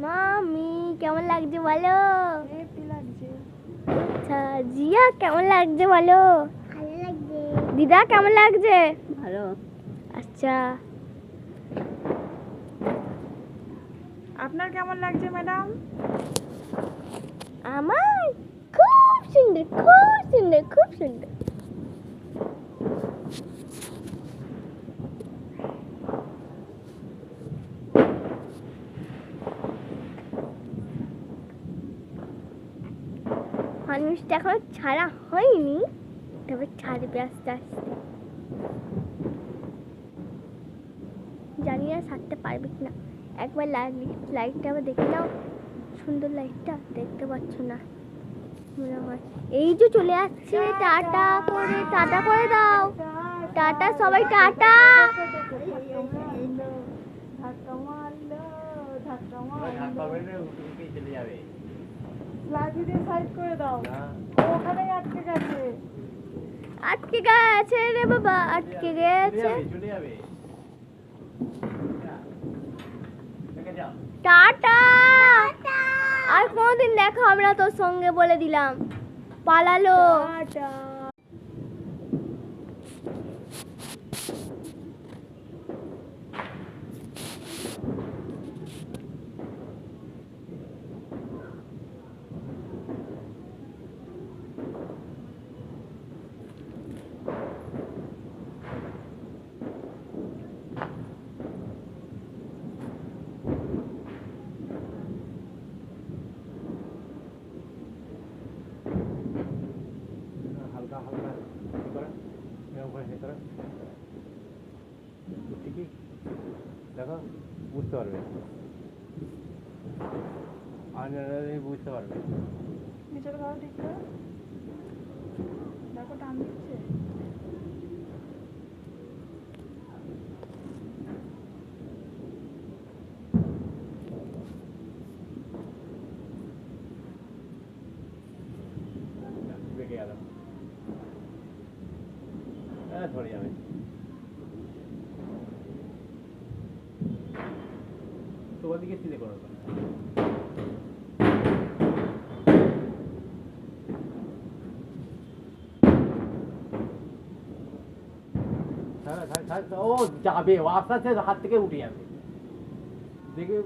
মামি কেমন লাগছে বলো? আচ্ছা জিয়া কেমন লাগছে বলো? ভালো লাগছে। দিদা কেমন লাগছে? ভালো। আচ্ছা আপনার কেমন লাগছে ম্যাডাম? আমার খুব সুন্দর, খুব সুন্দর, খুব সুন্দর। মানুষটা এখন ছাড়া হয়নি, তবে ছাড়বে আস্তে আস্তে। জানি না ছাড়তে পারবে কিনা। একবার লাইটটা আবার দেখে নাও, সুন্দর লাইটটা দেখতে পাচ্ছ না মনে হয়। এই যে চলে আসছে, টাটা করে দাও। টাটা সবাই, টাটা। ধাক্কা মারলো চলে যাবে। লাঠি দিয়ে সাইড করে দাও, ওখানেই আটকে গেছে রে বাবা, আটকে গেছে। চলে যাবে। টাটা, আর কোনোদিন দেখা হবে না তোর সঙ্গে, বলে দিলাম। পালালো। হালকা হালকা ঠিকই দেখো, বুঝতে পারবে, বুঝতে পারবে। নিচের ঘর ঠিক করে দেখো, টান দিচ্ছে। বেঁকে গেল, ধরে যাবে। তোমার দিকে সিলে করো। ও যাবে, ও আস্তে আস্তে হাত থেকে উঠে যাবে, দেখে